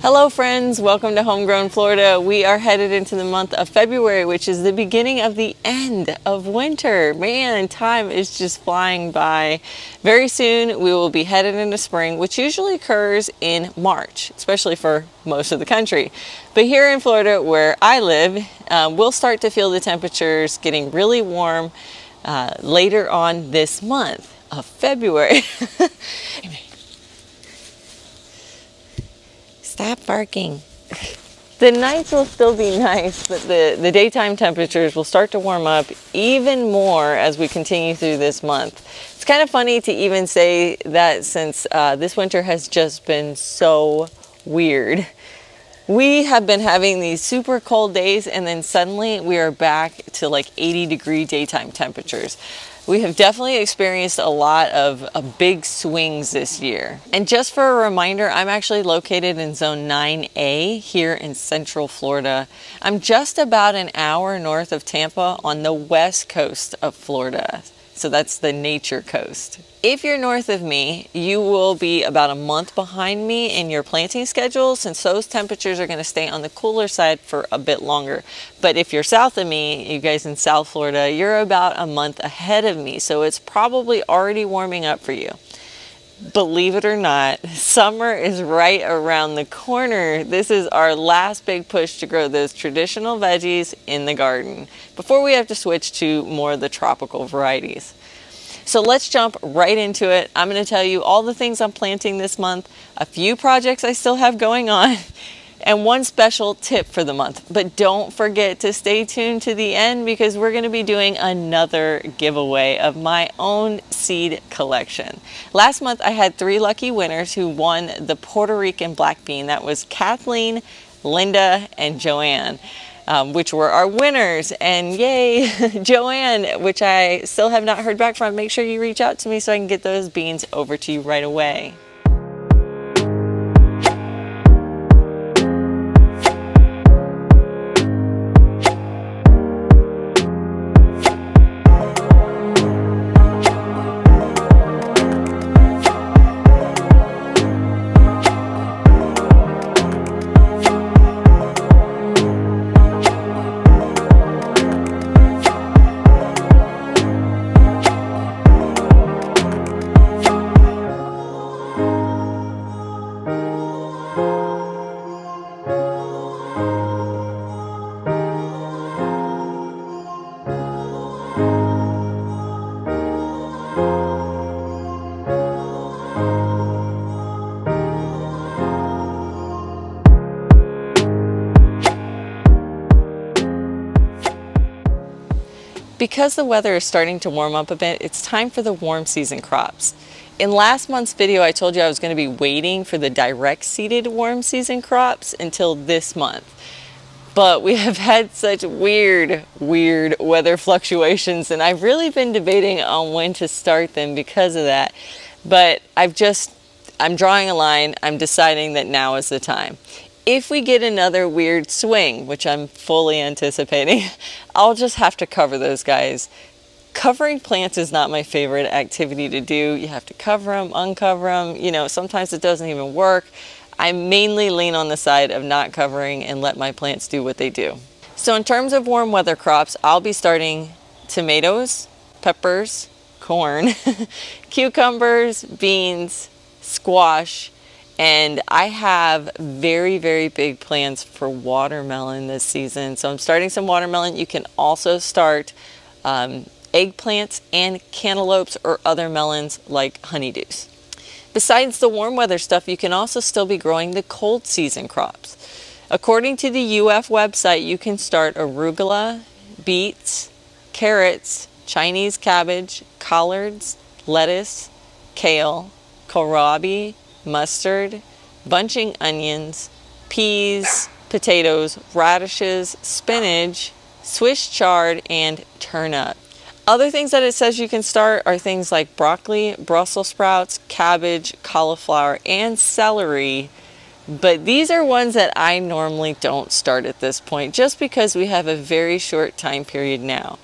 Hello friends, welcome to Homegrown Florida. We are headed into the month of February, which is the beginning of the end of winter. Man, time is just flying by. Very soon we will be headed into spring, which usually occurs in March, especially for most of the country. But here in Florida, where I live, we'll start to feel the temperatures getting really warm later on this month of February. Stop barking. The nights will still be nice, but the daytime temperatures will start to warm up even more as we continue through this month. It's kind of funny to even say that since this winter has just been so weird. We have been having these super cold days, and then suddenly we are back to like 80-degree daytime temperatures. We have definitely experienced a lot of big swings this year. And just for a reminder, I'm actually located in Zone 9A here in Central Florida. I'm just about an hour north of Tampa on the west coast of Florida. So that's the nature coast. If you're north of me, you will be about a month behind me in your planting schedule, since those temperatures are going to stay on the cooler side for a bit longer. But if you're south of me, you guys in South Florida, you're about a month ahead of me. So it's probably already warming up for you. Believe it or not, summer is right around the corner. This is our last big push to grow those traditional veggies in the garden before we have to switch to more of the tropical varieties. So let's jump right into it. I'm going to tell you all the things I'm planting this month, a few projects I still have going on, and one special tip for the month. But don't forget to stay tuned to the end, because we're going to be doing another giveaway of my own seed collection. Last month I had 3 lucky winners who won the Puerto Rican black bean. That was Kathleen, Linda, and Joanne, which were our winners. And yay, Joanne, which I still have not heard back from. Make sure you reach out to me so I can get those beans over to you right away. Because the weather is starting to warm up a bit, it's time for the warm season crops. In last month's video, I told you I was going to be waiting for the direct seeded warm season crops until this month. But we have had such weird weather fluctuations, and I've really been debating on when to start them because of that. But I'm drawing a line. I'm deciding that now is the time. If we get another weird swing, which I'm fully anticipating, I'll just have to cover those guys. Covering plants is not my favorite activity to do. You have to cover them, uncover them. You know, sometimes it doesn't even work. I mainly lean on the side of not covering and let my plants do what they do. So in terms of warm weather crops, I'll be starting tomatoes, peppers, corn, cucumbers, beans, squash, and I have very big plans for watermelon this season. So I'm starting some watermelon. You can also start eggplants and cantaloupes or other melons like honeydews. Besides the warm weather stuff, you can also still be growing the cold season crops. According to the UF website, you can start arugula, beets, carrots, Chinese cabbage, collards, lettuce, kale, kohlrabi, mustard, bunching onions, peas, potatoes, radishes, spinach, Swiss chard, and turnip. Other things that it says you can start are things like broccoli, Brussels sprouts, cabbage, cauliflower, and celery. But these are ones that I normally don't start at this point, just because we have a very short time period now.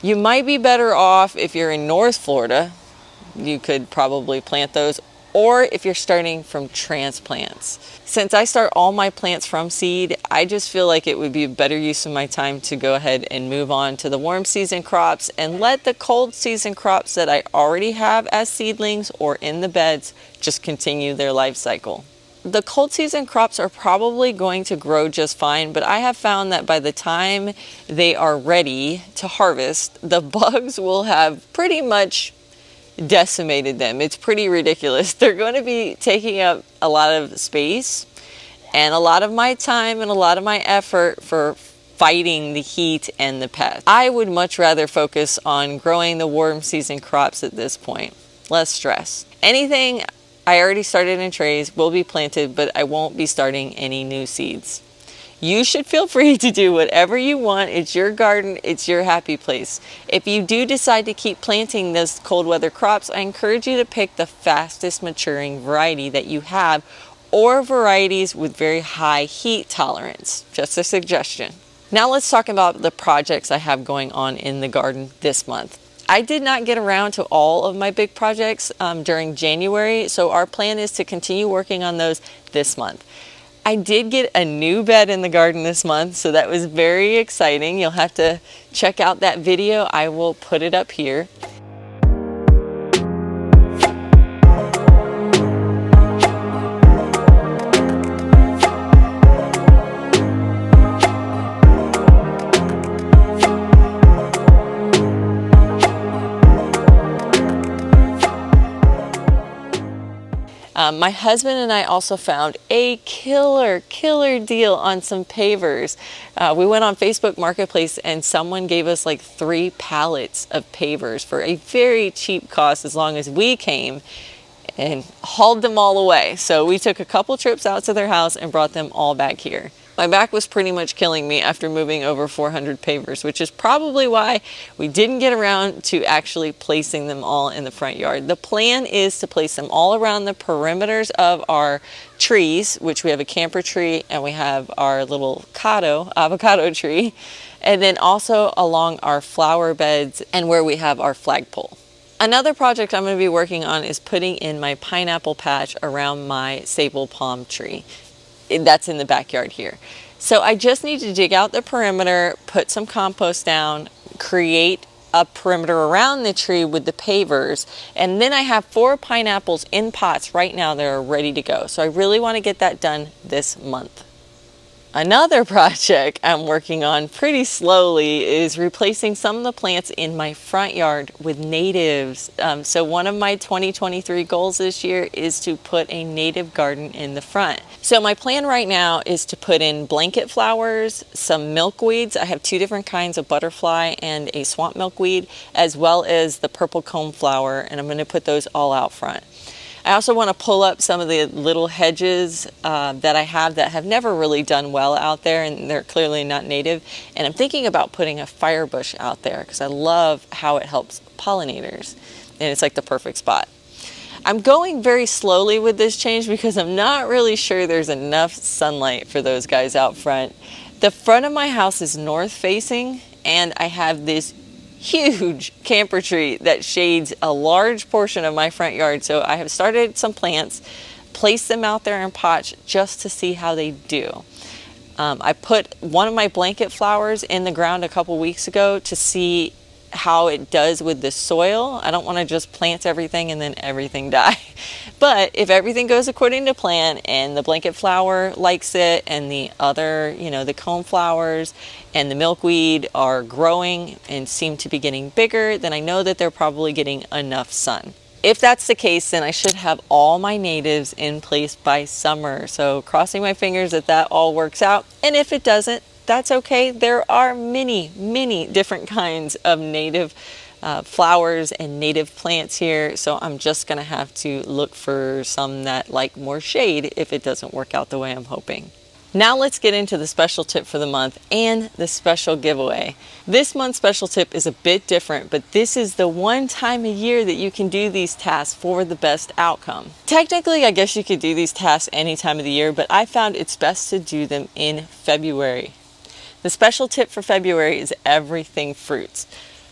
You might be better off if you're in North Florida. You could probably plant those, or if you're starting from transplants. Since I start all my plants from seed, I just feel like it would be a better use of my time to go ahead and move on to the warm season crops and let the cold season crops that I already have as seedlings or in the beds just continue their life cycle. The cold season crops are probably going to grow just fine, but I have found that by the time they are ready to harvest, the bugs will have pretty much decimated them. It's pretty ridiculous. They're going to be taking up a lot of space and a lot of my time and a lot of my effort for fighting the heat and the pests. I would much rather focus on growing the warm season crops at this point. Less stress. Anything I already started in trays will be planted, but I won't be starting any new seeds. You should feel free to do whatever you want. It's your garden, it's your happy place. If you do decide to keep planting those cold weather crops, I encourage you to pick the fastest maturing variety that you have, or varieties with very high heat tolerance. Just a suggestion. Now let's talk about the projects I have going on in the garden this month. I did not get around to all of my big projects during January, so our plan is to continue working on those this month. I did get a new bed in the garden this month, so that was very exciting. You'll have to check out that video. I will put it up here. My husband and I also found a killer deal on some pavers. We went on Facebook Marketplace and someone gave us like 3 pallets of pavers for a very cheap cost as long as we came and hauled them all away. So we took a couple trips out to their house and brought them all back here. My back was pretty much killing me after moving over 400 pavers, which is probably why we didn't get around to actually placing them all in the front yard. The plan is to place them all around the perimeters of our trees, which we have a camper tree and we have our little avocado tree, and then also along our flower beds and where we have our flagpole. Another project I'm going to be working on is putting in my pineapple patch around my sable palm tree. That's in the backyard here. So I just need to dig out the perimeter, put some compost down, create a perimeter around the tree with the pavers, and then I have 4 pineapples in pots right now that are ready to go. So I really want to get that done this month. Another project I'm working on pretty slowly is replacing some of the plants in my front yard with natives. So one of my 2023 goals this year is to put a native garden in the front. So my plan right now is to put in blanket flowers, some milkweeds. I have 2 different kinds of butterfly and a swamp milkweed, as well as the purple cone flower, and I'm going to put those all out front. I also want to pull up some of the little hedges that I have that have never really done well out there, and they're clearly not native. And I'm thinking about putting a fire bush out there because I love how it helps pollinators, and it's like the perfect spot. I'm going very slowly with this change because I'm not really sure there's enough sunlight for those guys out front. The front of my house is north facing, and I have this huge camper tree that shades a large portion of my front yard. So I have started some plants, placed them out there in pots just to see how they do. I put one of my blanket flowers in the ground a couple weeks ago to see how it does with the soil. I don't want to just plant everything and then everything die. But if everything goes according to plan and the blanket flower likes it and the other, the cone flowers and the milkweed are growing and seem to be getting bigger, then I know that they're probably getting enough sun. If that's the case, then I should have all my natives in place by summer. So crossing my fingers that that all works out. And if it doesn't, that's okay. There are many different kinds of native flowers and native plants here. So I'm just going to have to look for some that like more shade if it doesn't work out the way I'm hoping. Now let's get into the special tip for the month and the special giveaway. This month's special tip is a bit different, but this is the one time a year that you can do these tasks for the best outcome. Technically, I guess you could do these tasks any time of the year, but I found it's best to do them in February. The special tip for February is everything fruits.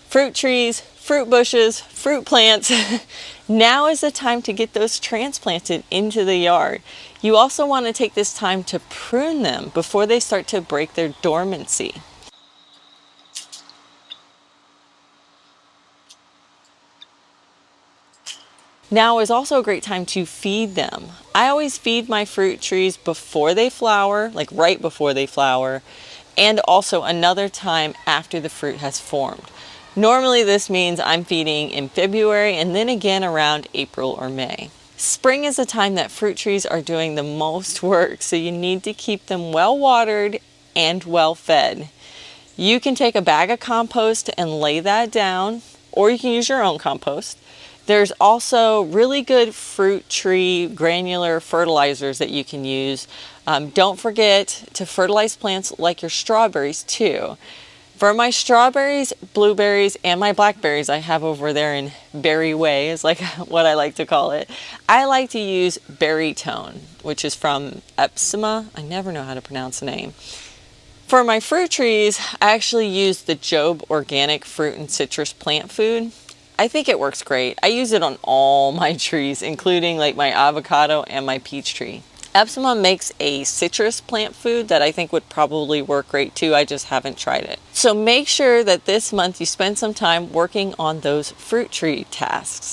Fruit trees, fruit bushes, fruit plants, now is the time to get those transplanted into the yard. You also want to take this time to prune them before they start to break their dormancy. Now is also a great time to feed them. I always feed my fruit trees before they flower, like right before they flower, and also another time after the fruit has formed. Normally this means I'm feeding in February and then again around April or May. Spring is a time that fruit trees are doing the most work, so you need to keep them well watered and well fed. You can take a bag of compost and lay that down, or you can use your own compost. There's also really good fruit tree granular fertilizers that you can use. Don't forget to fertilize plants like your strawberries too. For my strawberries, blueberries, and my blackberries I have over there in Berry Way is like what I like to call it. I like to use Berry Tone, which is from Epsima. I never know how to pronounce the name. For my fruit trees, I actually use the Job Organic Fruit and Citrus Plant Food. I think it works great. I use it on all my trees, including like my avocado and my peach tree. Epsima makes a citrus plant food that I think would probably work great too. I just haven't tried it. So make sure that this month you spend some time working on those fruit tree tasks.